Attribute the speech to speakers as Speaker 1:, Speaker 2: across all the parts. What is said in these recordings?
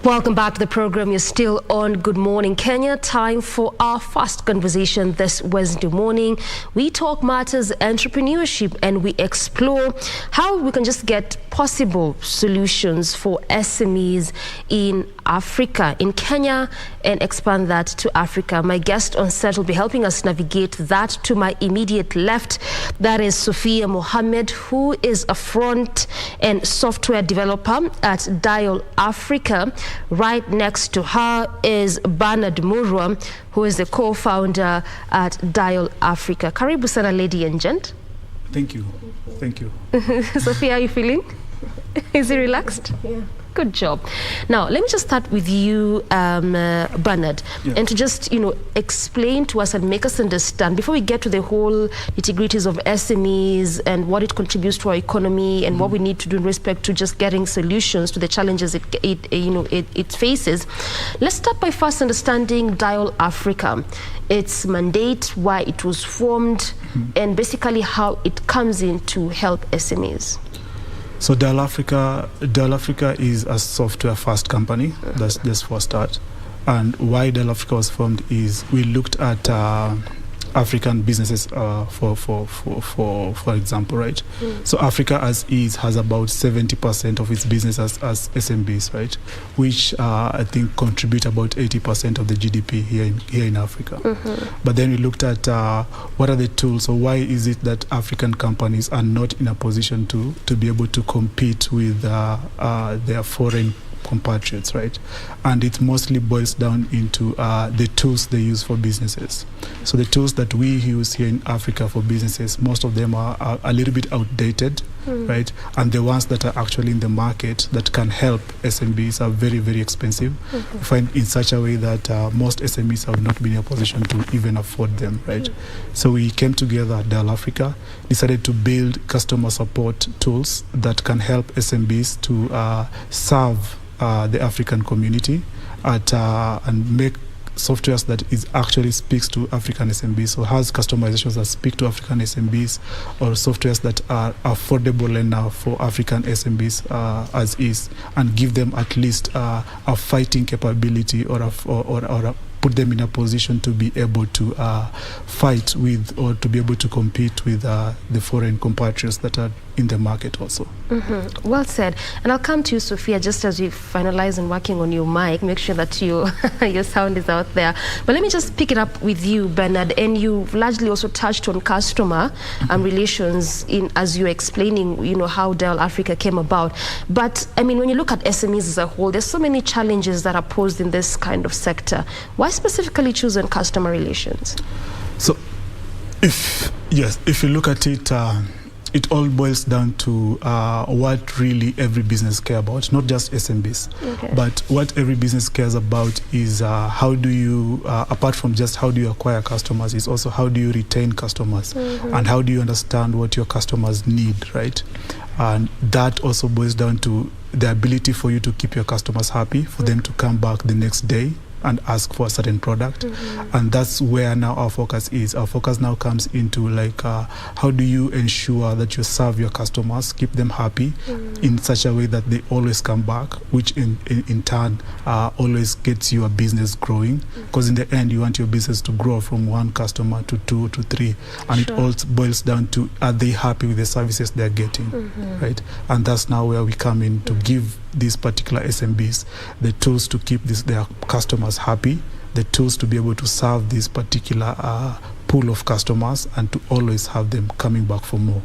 Speaker 1: Welcome back to the program. You're still on Good Morning Kenya. Time for our first conversation this Wednesday morning. We talk matters entrepreneurship and we explore how we can just get possible solutions for SMEs in Africa, in Kenya, and expand that to Africa. My guest on set will be helping us navigate that. To my immediate left, that is Sophia Mohamed, who is a front-end software developer at Dial Africa. Right next to her is Bernard Murwa, who is the co-founder at Dial Africa. Karibu sana, lady and gent.
Speaker 2: Thank you. Thank you.
Speaker 1: Sophia, how are you feeling? Is he relaxed?
Speaker 3: Yeah.
Speaker 1: Good job. Now, let me just start with you, Bernard, and to just, explain to us and make us understand, before we get to the whole nitty-gritties of SMEs and what it contributes to our economy and what we need to do in respect to just getting solutions to the challenges it faces. Let's start by first understanding Dial Africa, its mandate, why it was formed, and basically how it comes in to help SMEs.
Speaker 2: So Dial Africa is a software-first company. That's just for start. And why Dial Africa was formed is we looked at African businesses, for example, right? So Africa as is has about 70% of its business as SMBs, right? Which I think contribute about 80% of the GDP here in Africa. But then we looked at what are the tools, so why is it that African companies are not in a position to be able to compete with their foreign compatriots, right? And it mostly boils down into the tools they use for businesses. So the tools that we use here in Africa for businesses, most of them are a little bit outdated, right? And the ones that are actually in the market that can help SMBs are very, very expensive. We find in such a way that most SMEs have not been in a position to even afford them, right? So we came together at Dial Africa, decided to build customer support tools that can help SMBs to serve the African community and make softwares that actually speaks to African SMBs, so has customizations that speak to African SMBs, or softwares that are affordable enough for African SMBs as is, and give them at least a fighting capability or put them in a position to be able to fight with or to be able to compete with the foreign compatriots that are in the market also.
Speaker 1: Well said. And I'll come to you, Sophia, just as we finalize and working on your mic, make sure that your sound is out there. But let me just pick it up with you, Bernard, and you largely also touched on customer relations as you're explaining, how Dial Africa came about. But I mean, when you look at SMEs as a whole, there's so many challenges that are posed in this kind of sector. Why specifically choose on customer relations?
Speaker 2: So, if you look at it, it all boils down to what really every business cares about, not just SMBs. But what every business cares about is how do you, apart from just how do you acquire customers, is also how do you retain customers, and how do you understand what your customers need, right? And that also boils down to the ability for you to keep your customers happy, for them to come back the next day and ask for a certain product. And that's where now our focus is. Our focus now comes into how do you ensure that you serve your customers, keep them happy in such a way that they always come back, which in turn always gets your business growing, because in the end you want your business to grow from one customer to 2 to 3, and it all boils down to, are they happy with the services they're getting, right? And that's now where we come in to give these particular SMBs the tools to keep their customers happy, the tools to be able to serve this particular pool of customers, and to always have them coming back for more.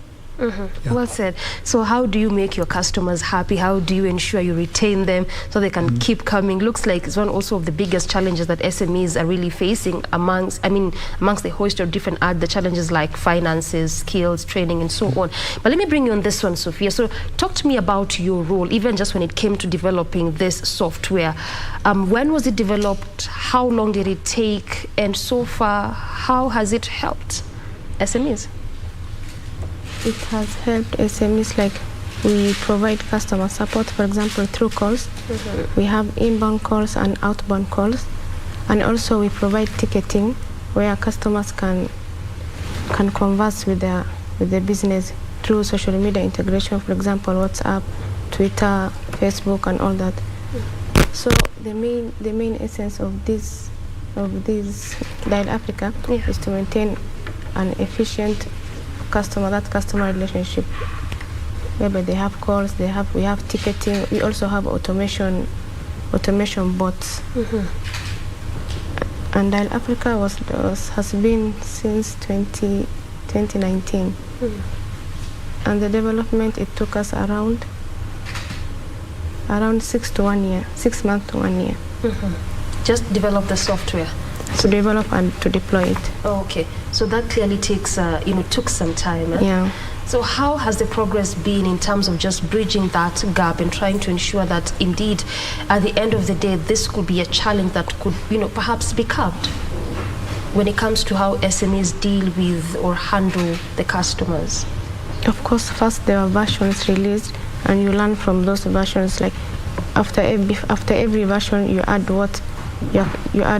Speaker 1: Well said. So how do you make your customers happy? How do you ensure you retain them so they can keep coming? Looks like it's one also of the biggest challenges that SMEs are really facing amongst the host of different the challenges like finances, skills, training, and so on. But let me bring you on this one, Sophia. So talk to me about your role, even just when it came to developing this software. When was it developed? How long did it take? And so far, how has it helped SMEs?
Speaker 3: It has helped SMEs, like we provide customer support, for example, through calls. We have inbound calls and outbound calls. And also we provide ticketing where customers can converse with the business through social media integration, for example, WhatsApp, Twitter, Facebook, and all that. So the main essence of this Dial Africa is to maintain an efficient customer relationship. Maybe they have calls, we have ticketing, we also have automation bots. And Dial Africa has been since 2019. And the development, it took us around 6 months to 1 year.
Speaker 1: Just develop the software.
Speaker 3: To develop and to deploy it.
Speaker 1: Okay, so that clearly takes, took some time.
Speaker 3: Yeah.
Speaker 1: So how has the progress been in terms of just bridging that gap and trying to ensure that indeed, at the end of the day, this could be a challenge that could, perhaps be curbed when it comes to how SMEs deal with or handle the customers?
Speaker 3: Of course, first there are versions released, and you learn from those versions. Like after every version, you add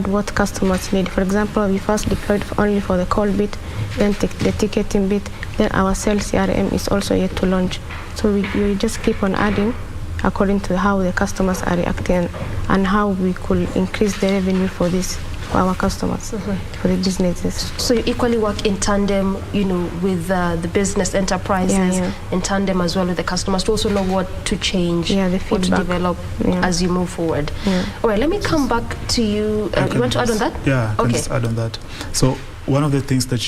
Speaker 3: what customers need. For example, we first deployed only for the call bit, then the ticketing bit, then our sales CRM is also yet to launch. So we just keep on adding according to how the customers are reacting and how we could increase the revenue for our customers, for the businesses.
Speaker 1: So you equally work in tandem, with the business enterprises, in tandem as well with the customers to also know what to change, what to develop as you move forward. All right, let me come back to you. You want to add on that?
Speaker 2: Yeah, I can just add on that. So one of the things that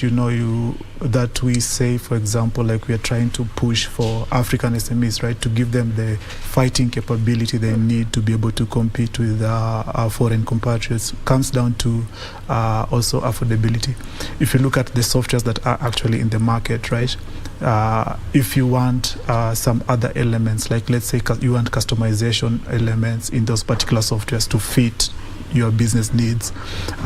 Speaker 2: that we say, for example, like we are trying to push for African SMEs, right, to give them the fighting capability they need to be able to compete with our foreign compatriots, comes down to also affordability. If you look at the softwares that are actually in the market, right, if you want some other elements, like let's say you want customization elements in those particular softwares to fit your business needs,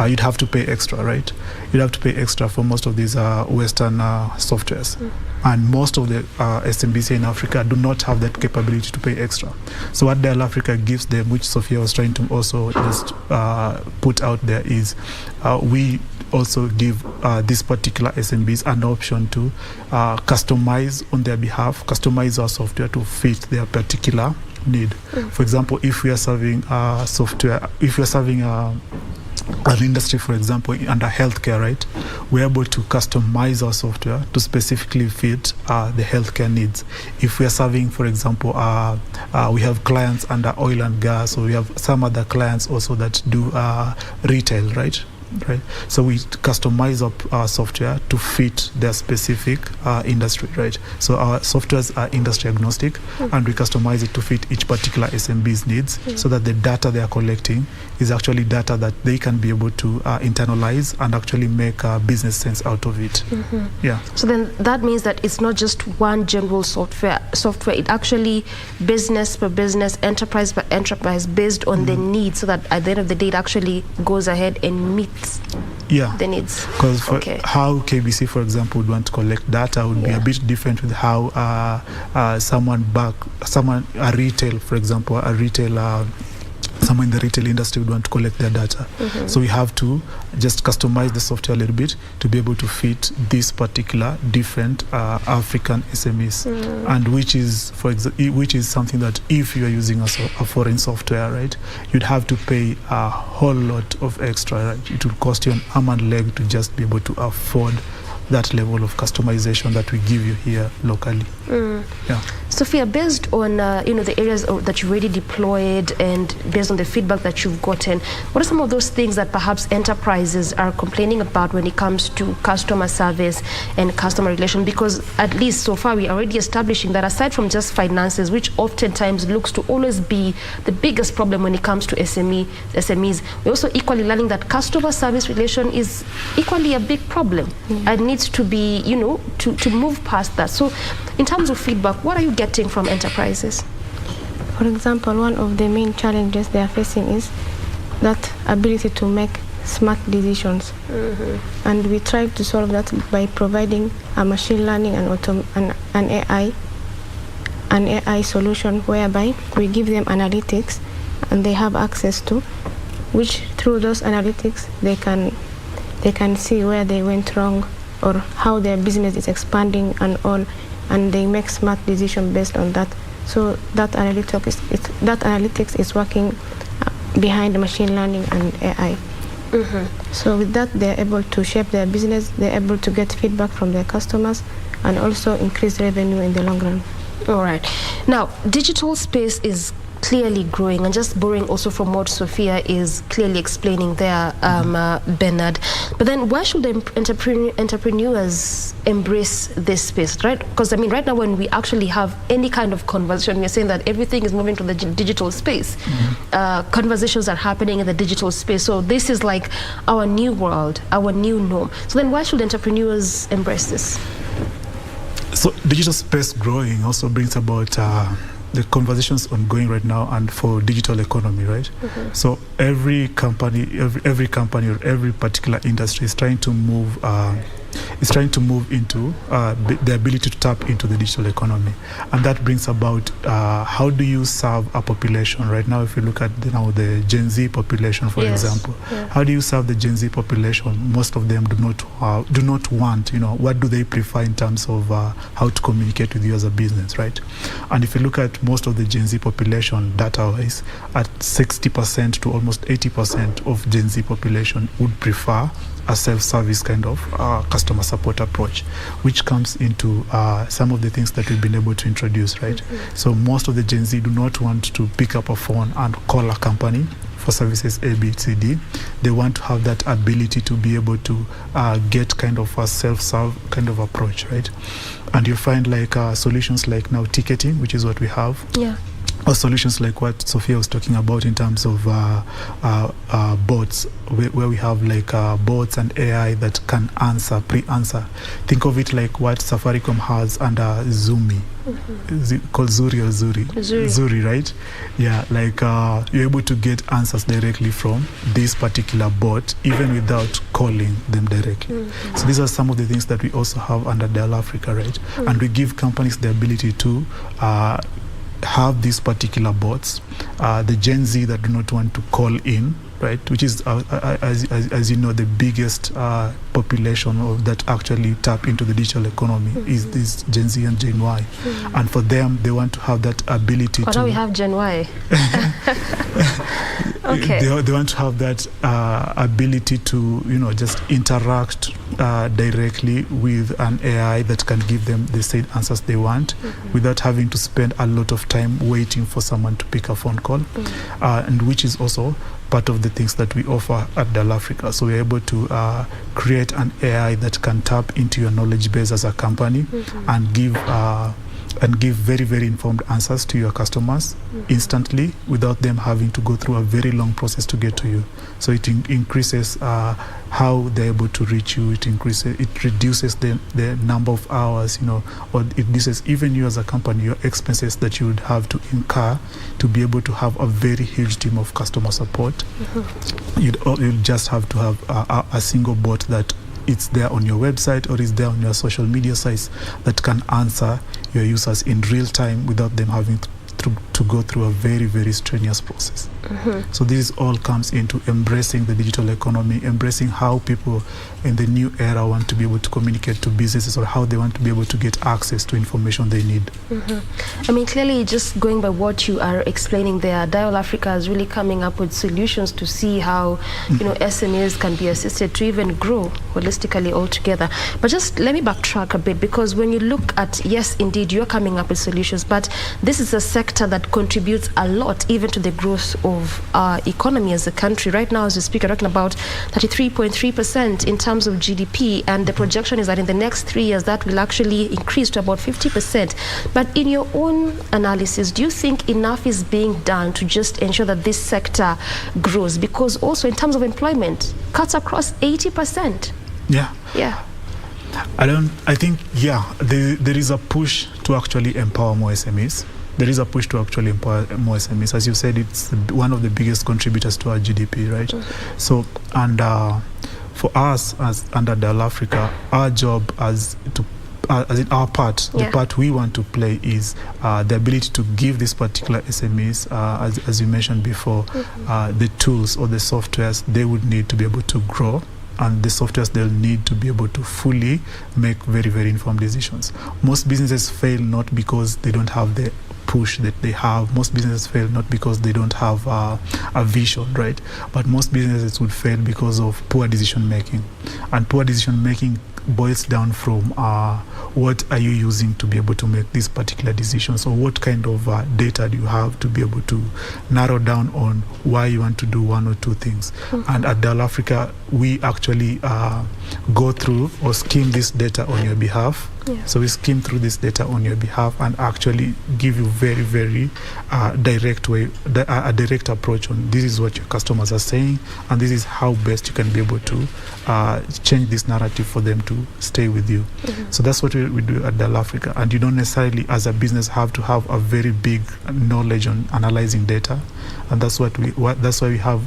Speaker 2: you'd have to pay extra, right? You'd have to pay extra for most of these Western softwares. And most of the SMBs in Africa do not have that capability to pay extra. So what Dial Africa gives them, which Sophia was trying to also just put out there, is we also give these particular SMBs an option to customize on their behalf, customize our software to fit their particular need. For example, if we are serving software, if we are serving an industry, for example, under healthcare, right, we're able to customize our software to specifically fit the healthcare needs. If we are serving, for example, we have clients under oil and gas, or we have some other clients also that do retail, right? So we customize our software to fit their specific industry, right? So our softwares are industry agnostic, and we customize it to fit each particular SMB's needs, so that the data they are collecting is actually data that they can be able to internalize and actually make business sense out of it. Yeah.
Speaker 1: So then that means that it's not just one general software. It actually business per business, enterprise per enterprise, based on the needs, so that at the end of the day it actually goes ahead and meets the needs.
Speaker 2: Because how KBC, for example, would want to collect data would be a bit different with how a retail, for example, someone in the retail industry would want to collect their data. So we have to just customize the software a little bit to be able to fit this particular different African SMEs, and which is something that if you are using a foreign software, right, you'd have to pay a whole lot of extra, right? It would cost you an arm and leg to just be able to afford that level of customization that we give you here locally.
Speaker 1: Sophia, based on the areas that you already deployed and based on the feedback that you've gotten, what are some of those things that perhaps enterprises are complaining about when it comes to customer service and customer relation? Because at least so far we are already establishing that aside from just finances, which oftentimes looks to always be the biggest problem when it comes to SMEs, we're also equally learning that customer service relation is equally a big problem and needs to be, to move past that. So in terms of feedback, what are you getting from enterprises?
Speaker 3: For example, one of the main challenges they are facing is that ability to make smart decisions. And we try to solve that by providing a machine learning and an AI solution, whereby we give them analytics and they have access to, which through those analytics they can see where they went wrong or how their business is expanding and all, and they make smart decisions based on that. So that analytics is working behind machine learning and AI. So with that, they're able to shape their business, they're able to get feedback from their customers, and also increase revenue in the long run.
Speaker 1: All right. Now, digital space is clearly growing, and just borrowing also from what Sophia is clearly explaining there, Bernard. But then why should the entrepreneurs embrace this space, right? Because I mean, right now when we actually have any kind of conversation, we're saying that everything is moving to the digital space. Conversations are happening in the digital space. So this is like our new world, our new norm. So then why should entrepreneurs embrace this?
Speaker 2: So digital space growing also brings about the conversations ongoing right now and for digital economy, right? So every company or every particular industry is trying to move into the ability to tap into the digital economy, and that brings about how do you serve a population right now? If you look at the Gen Z population, for example, how do you serve the Gen Z population? Most of them do not want, what do they prefer in terms of how to communicate with you as a business, right? And if you look at most of the Gen Z population, data-wise, at 60% to almost 80% of Gen Z population would prefer a self-service kind of customer support approach, which comes into some of the things that we've been able to introduce, right? So most of the Gen Z do not want to pick up a phone and call a company for services A, B, C, D. They want to have that ability to be able to get kind of a self-serve kind of approach, right? And you find like solutions like now ticketing, which is what we have. Or solutions like what Sophia was talking about in terms of bots, where we have like bots and AI that can pre-answer. Think of it like what Safaricom has under Zumi. Is it called Zuri or Zuri? Zuri, right? Yeah, like you're able to get answers directly from this particular bot, even without calling them directly. So these are some of the things that we also have under Dell Africa, right? And we give companies the ability to have these particular bots, the Gen Z that do not want to call in, right, which is as you know, the biggest population that actually tap into the digital economy is this Gen Z and Gen Y, and for them they want to have that ability to.
Speaker 1: Now we have Gen Y. Okay.
Speaker 2: They want to have that ability to just interact directly with an AI that can give them the said answers they want without having to spend a lot of time waiting for someone to pick a phone call, and which is also part of the things that we offer at Dell Africa. So we're able to create an AI that can tap into your knowledge base as a company and give very, very informed answers to your customers instantly without them having to go through a very long process to get to you. So it increases how they're able to reach you. It reduces the number of hours, or it reduces even you as a company, your expenses that you would have to incur to be able to have a very huge team of customer support. You'd just have to have a single bot that it's there on your website or it's there on your social media sites that can answer your users in real time without them having to go through a very, very strenuous process. So this all comes into embracing the digital economy, embracing how people in the new era want to be able to communicate to businesses, or how they want to be able to get access to information they need.
Speaker 1: I mean, clearly, just going by what you are explaining there, Dell Africa is really coming up with solutions to see how SMEs can be assisted to even grow holistically altogether. But just let me backtrack a bit, because when you look at, yes, indeed, you're coming up with solutions, but this is a sector that contributes a lot even to the growth of our economy as a country. Right now, as we speak, we're talking about 33.3% in terms of GDP, and the projection is that in the next 3 years that will actually increase to about 50%. But in your own analysis, do you think enough is being done to just ensure that this sector grows? Because also in terms of employment, cuts across 80%.
Speaker 2: Yeah. I think there is a push to actually empower more SMEs. There is a push to actually empower more SMEs. As you said, it's one of the biggest contributors to our GDP, right? So, and for us as under Dell Africa, our job as in our part, the part we want to play is the ability to give these particular SMEs, as you mentioned before, the tools or the softwares they would need to be able to grow, and the softwares they'll need to be able to fully make very, very informed decisions. Most businesses fail not because they don't have the push that they have. Most businesses fail not because they don't have a vision, right? But most businesses would fail because of poor decision making. And poor decision making boils down from what are you using to be able to make this particular decision. So what kind of data do you have to be able to narrow down on why you want to do one or two things. And at Dell Africa, we actually go through or skim this data on your behalf. So we skim through this data on your behalf and actually give you very, very direct way, a direct approach on this is what your customers are saying, and this is how best you can be able to change this narrative for them to stay with you. So that's what we do at Dell Africa. And you don't necessarily, as a business, have to have a very big knowledge on analyzing data. And that's what that's why we have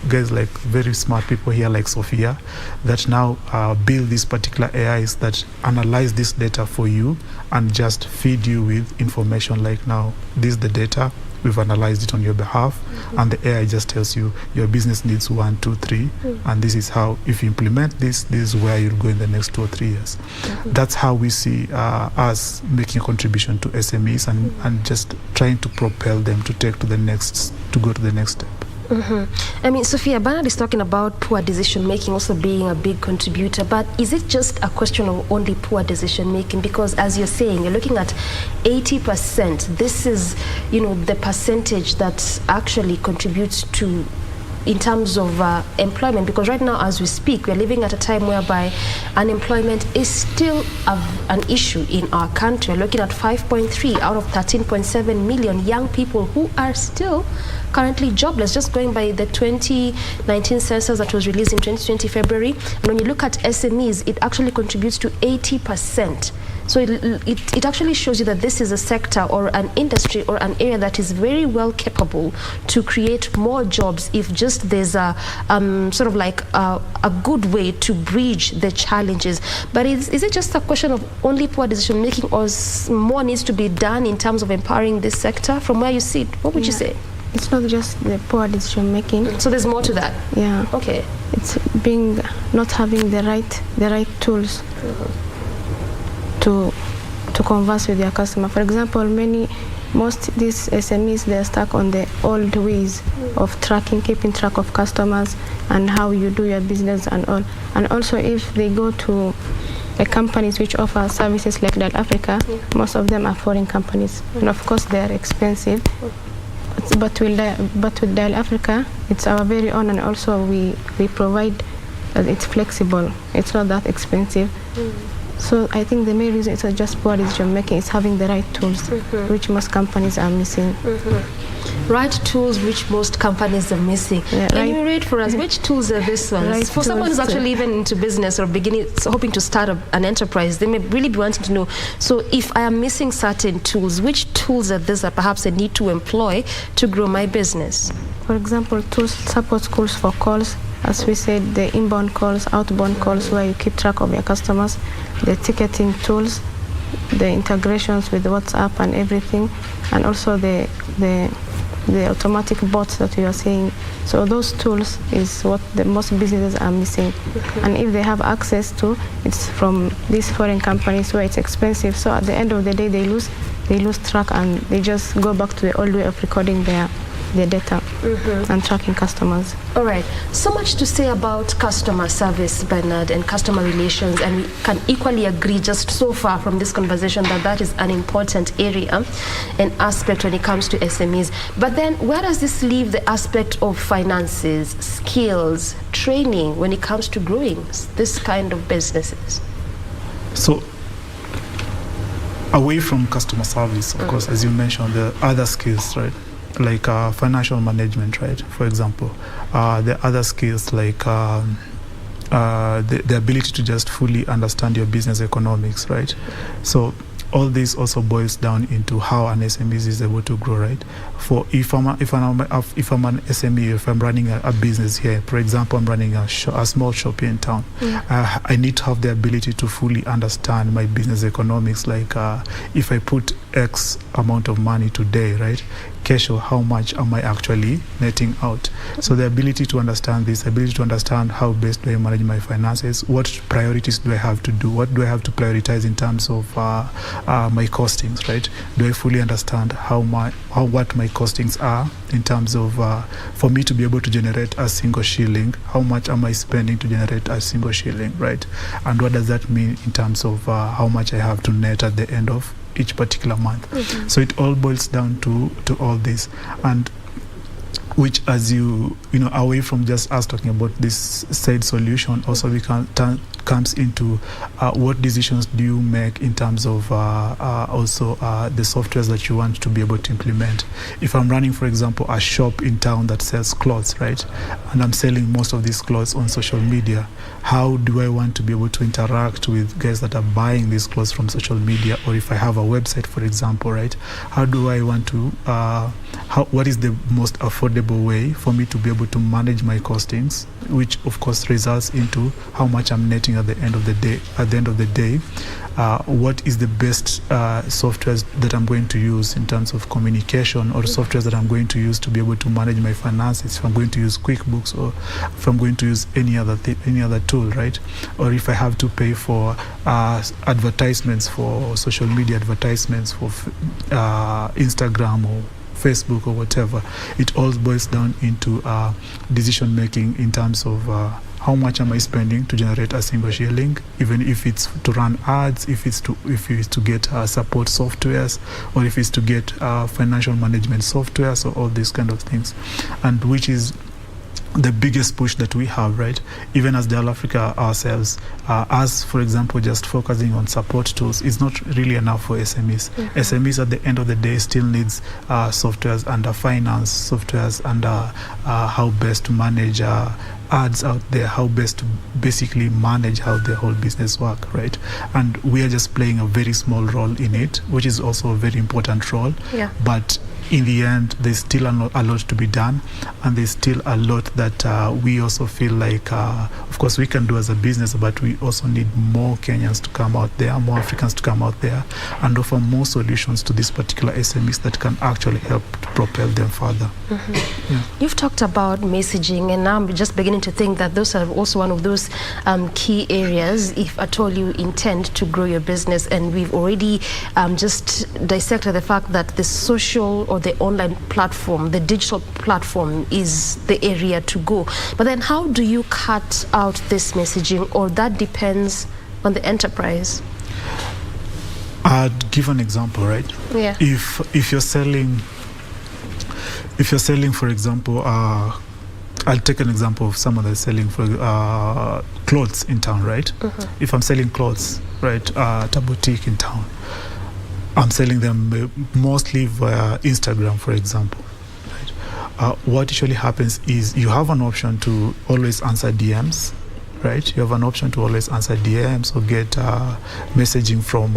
Speaker 2: guys like very smart people here like Sophia that now build these particular AIs that analyze this data for you and just feed you with information like, now this is the data, we've analyzed it on your behalf, and the AI just tells you your business needs 1, 2, 3, and this is how, if you implement this, this is where you'll go in the next 2 or 3 years. That's how we see us making a contribution to SMEs and just trying to propel them to go to the next step.
Speaker 1: I mean, Sophia, Bernard is talking about poor decision making also being a big contributor, but is it just a question of only poor decision making? Because as you're saying, you're looking at 80%. This is, the percentage that actually contributes to, in terms of employment, because right now as we speak, we're living at a time whereby unemployment is still an issue in our country. We're looking at 5.3 out of 13.7 million young people who are still currently jobless, just going by the 2019 census that was released in 2020 February. And when you look at SMEs, it actually contributes to 80%. So it actually shows you that this is a sector or an industry or an area that is very well capable to create more jobs if just there's a sort of like a good way to bridge the challenges. But is it just a question of only poor decision making, or more needs to be done in terms of empowering this sector? From where you see it, what would you say?
Speaker 3: It's not just the poor decision making.
Speaker 1: So there's more to that.
Speaker 3: Yeah.
Speaker 1: Okay.
Speaker 3: It's not having the right tools to converse with your customer. For example, most these SMEs, they're stuck on the old ways of keeping track of customers and how you do your business and all. And also, if they go to companies which offer services like Dell Africa, most of them are foreign companies, and of course they are expensive. But with Dell Africa, it's our very own, and also we provide it's flexible. It's not that expensive. So I think the main reason it's not just poor decision making, it's having the right tools, which most companies are missing.
Speaker 1: Right tools which most companies are missing.
Speaker 3: Yeah,
Speaker 1: Can you read for us which tools are these ones?
Speaker 3: Right
Speaker 1: For someone who's
Speaker 3: tools,
Speaker 1: actually even into business or hoping to start an enterprise, they may really be wanting to know, so if I am missing certain tools, which tools are these that perhaps I need to employ to grow my business?
Speaker 3: For example, tools, support tools for calls. As we said, the inbound calls, outbound calls, where you keep track of your customers, the ticketing tools, the integrations with WhatsApp and everything, and also the automatic bots that you are saying. So those tools is what the most businesses are missing. And if they have access to, it's from these foreign companies where it's expensive. So at the end of the day, they lose track, and they just go back to the old way of recording their data and tracking customers.
Speaker 1: All right. So much to say about customer service, Bernard, and customer relations, and we can equally agree just so far from this conversation that is an important area and aspect when it comes to SMEs. But then where does this leave the aspect of finances, skills, training when it comes to growing this kind of businesses?
Speaker 2: So away from customer service, of course, as you mentioned, the other skills, right? Like financial management, right? For example, the other skills like the ability to just fully understand your business economics, right? So all this also boils down into how an SME is able to grow, right? For if I'm an SME, if I'm running a business here, for example, I'm running a small shop here in town, I need to have the ability to fully understand my business economics. Like if I put X amount of money today, right? Kesho, how much am I actually netting out? So the ability to understand this, ability to understand how best do I manage my finances, what priorities do I have to do, what do I have to prioritize in terms of my costings, right? Do I fully understand what my costings are in terms of, for me to be able to generate a single shilling, how much am I spending to generate a single shilling, right? And what does that mean in terms of how much I have to net at the end of each particular month? So it all boils down to all this, and which, as you know, away from just us talking about this said solution, also we comes into what decisions do you make in terms of also the softwares that you want to be able to implement. If I'm running, for example, a shop in town that sells clothes, right, and I'm selling most of these clothes on social media, how do I want to be able to interact with guys that are buying these clothes from social media? Or if I have a website, for example, right, how do I want to what is the most affordable way for me to be able to manage my costings, which of course results into how much I'm netting at the end of the day. What is the best softwares that I'm going to use in terms of communication, or softwares that I'm going to use to be able to manage my finances, if I'm going to use QuickBooks, or if I'm going to use any other tool, right? Or if I have to pay for advertisements, for social media advertisements, for Instagram or Facebook or whatever. It all boils down into decision making in terms of how much am I spending to generate a single shilling, even if it's to run ads, if it's to get support softwares, or if it's to get financial management software, so all these kind of things, and which is the biggest push that we have, right? Even as Dial Africa ourselves, as for example, just focusing on support tools is not really enough for SMEs. SMEs at the end of the day still needs softwares under finance, softwares under how best to manage ads out there, how best to basically manage how the whole business work, right? And we are just playing a very small role in it, which is also a very important role.
Speaker 1: Yeah.
Speaker 2: But in the end, there's still a lot to be done, and there's still a lot that we also feel like, of course, we can do as a business, but we also need more Kenyans to come out there, more Africans to come out there, and offer more solutions to these particular SMEs that can actually help to propel them further. Yeah.
Speaker 1: You've talked about messaging, and now I'm just beginning to think that those are also one of those key areas, if at all you intend to grow your business. And we've already just dissected the fact that the social or the online platform, the digital platform, is the area to go. But then how do you cut out this messaging, or that depends on the enterprise?
Speaker 2: I'd give an example, right?
Speaker 1: Yeah.
Speaker 2: If you're selling, for example, I'll take an example of someone that's selling for clothes in town, right? If I'm selling clothes, right, at a boutique in town, I'm selling them mostly via Instagram, for example. Right? What usually happens is you have an option to always answer DMs, right? You have an option to always answer DMs or get messaging from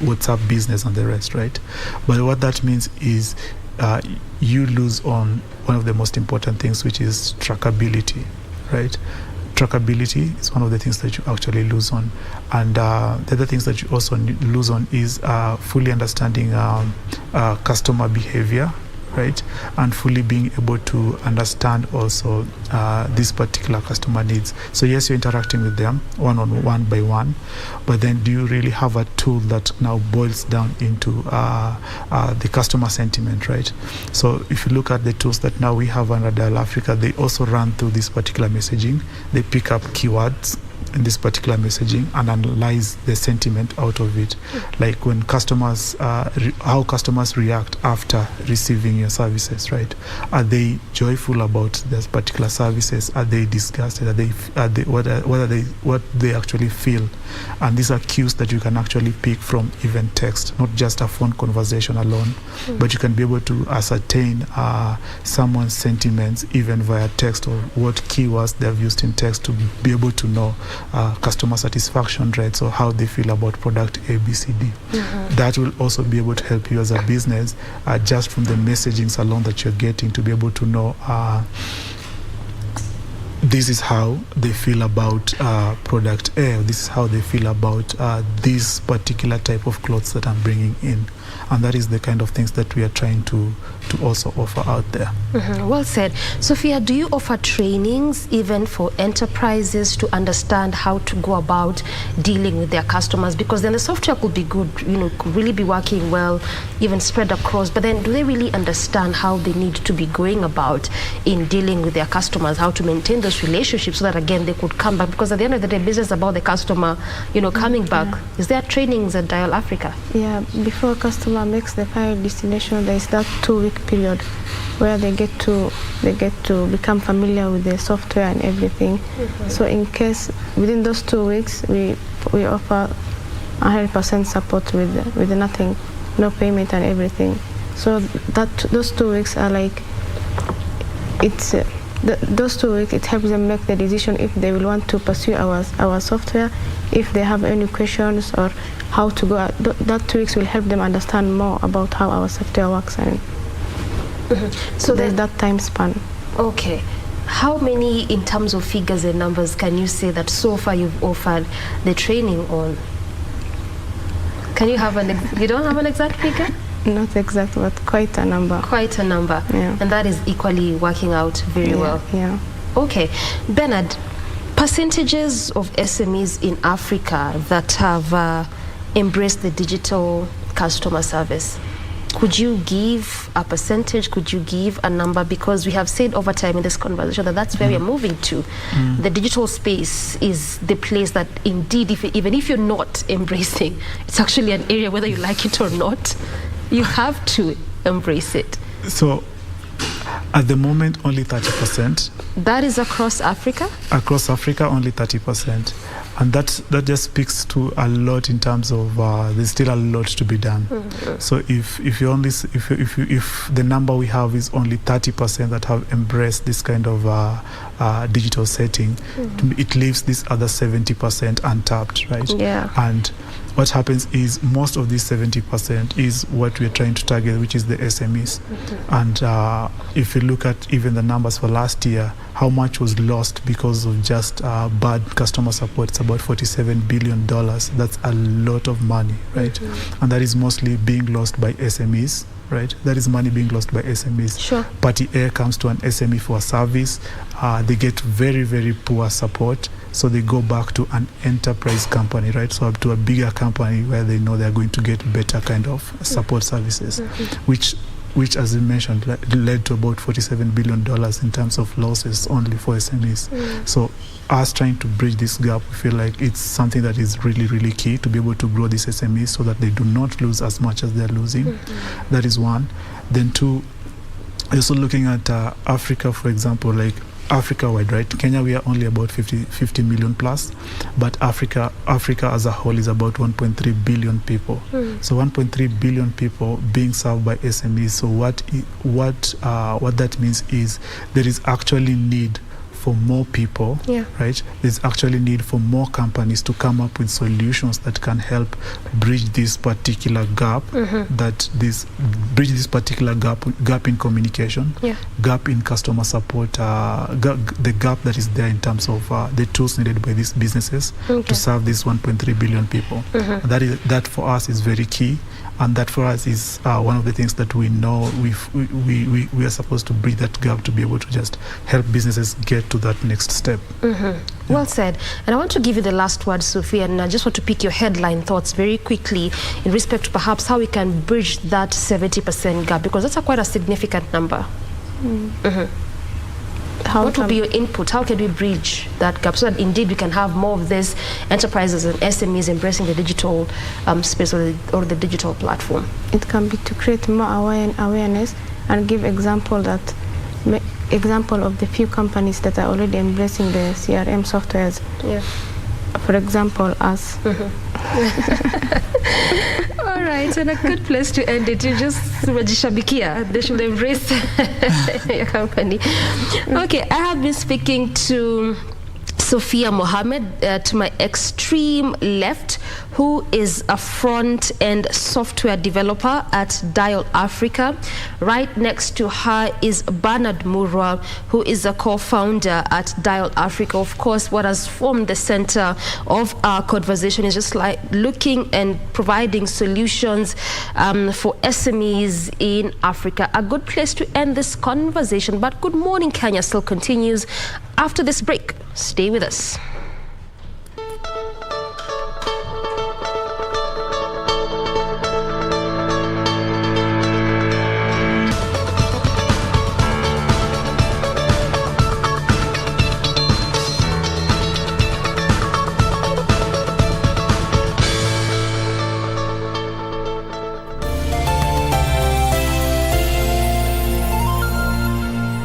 Speaker 2: WhatsApp Business and the rest, right? But what that means is you lose on one of the most important things, which is trackability, right? Trackability is one of the things that you actually lose on, and the other things that you also lose on is fully understanding customer behavior, right, and fully being able to understand also these particular customer needs. So yes, you're interacting with them one by one, but then do you really have a tool that now boils down into the customer sentiment, right? So if you look at the tools that now we have under Dial Africa, they also run through this particular messaging. They pick up keywords in this particular messaging and analyze the sentiment out of it, like when customers, how customers react after receiving your services, right? Are they joyful about this particular services? Are they disgusted? What they actually feel? And these are cues that you can actually pick from even text, not just a phone conversation alone, but you can be able to ascertain someone's sentiments even via text, or what keywords they've used in text to be able to know customer satisfaction rates or how they feel about product ABCD. That will also be able to help you as a business, just from the messagings alone that you're getting, to be able to know this is how they feel about product A, this is how they feel about this particular type of clothes that I'm bringing in. And that is the kind of things that we are trying to also offer out there.
Speaker 1: Well said. Sophia, do you offer trainings even for enterprises to understand how to go about dealing with their customers? Because then the software could be good, could really be working well, even spread across. But then do they really understand how they need to be going about in dealing with their customers, how to maintain those relationships so that, again, they could come back? Because at the end of the day, business is about the customer, coming back. Yeah. Is there trainings at Dial Africa?
Speaker 3: Yeah, before a customer makes the final destination, there is that 2-week period where they get to become familiar with the software and everything. So in case within those 2 weeks we offer 100% support with nothing, no payment and everything. So those 2 weeks are like those 2 weeks, it helps them make the decision if they will want to pursue our software, if they have any questions or how to go. That 2 weeks will help them understand more about how our software works, and so there's that time span. Okay.
Speaker 1: How many, in terms of figures and numbers, can you say that so far you've offered the training on? Can you have you don't have an exact figure?
Speaker 3: Not exact, but quite a number.
Speaker 1: Quite a number.
Speaker 3: Yeah.
Speaker 1: And that is equally working out very well.
Speaker 3: Yeah.
Speaker 1: Okay. Bernard, percentages of SMEs in Africa that have embraced the digital customer service. Could you give a percentage? Could you give a number? Because we have said over time in this conversation that that's where we are moving to. The digital space is the place that indeed, even if you're not embracing, it's actually an area, whether you like it or not, you have to embrace it.
Speaker 2: So at the moment, only 30%.
Speaker 1: That is across Africa? Across Africa,
Speaker 2: only 30%. And that just speaks to a lot in terms of there's still a lot to be done. So if the number we have is only 30% that have embraced this kind of digital setting, it leaves this other 70% untapped, right?
Speaker 1: Yeah.
Speaker 2: And what happens is most of this 70% is what we're trying to target, which is the SMEs. And if you look at even the numbers for last year, how much was lost because of just bad customer support? It's about $47 billion. That's a lot of money, right? And that is mostly being lost by SMEs, right? That is money being lost by SMEs.
Speaker 1: Sure.
Speaker 2: Party A comes to an SME for a service. They get very, very poor support. So they go back to an enterprise company, right? So up to a bigger company where they know they're going to get better kind of support services, which as you mentioned, led to about $47 billion in terms of losses only for SMEs. So us trying to bridge this gap, we feel like it's something that is really, really key to be able to grow these SMEs so that they do not lose as much as they're losing. That is one. Then two, also looking at Africa, for example, like Africa-wide, right? Kenya, we are only about 50 million plus, but Africa as a whole is about 1.3 billion people. So 1.3 billion people being served by SMEs. So what that means is there is actually need for more people, right? There's actually need for more companies to come up with solutions that can help bridge this particular gap, bridge this particular gap in communication, gap in customer support, the gap that is there in terms of the tools needed by these businesses to serve these 1.3 billion people. That for us is very key. And that for us is one of the things that we know we are supposed to bridge that gap to be able to just help businesses get to that next step.
Speaker 1: Well said. And I want to give you the last word, Sophia, and I just want to pick your headline thoughts very quickly in respect to perhaps how we can bridge that 70% gap, because that's quite a significant number. What would be your input? How can we bridge that gap so that indeed we can have more of these enterprises and SMEs embracing the digital space or the digital platform?
Speaker 3: It can be to create more awareness and give example of the few companies that are already embracing the CRM softwares. For example, us.
Speaker 1: All right, and a good place to end it. You just wajishabikia. They should embrace your company. Okay, I have been speaking to Sophia Mohamed to my extreme left, who is a front-end software developer at Dial Africa. Right next to her is Bernard Murwa, who is a co-founder at Dial Africa. Of course, what has formed the center of our conversation is just like looking and providing solutions for SMEs in Africa. A good place to end this conversation, but Good Morning Kenya still continues after this break. Stay with us.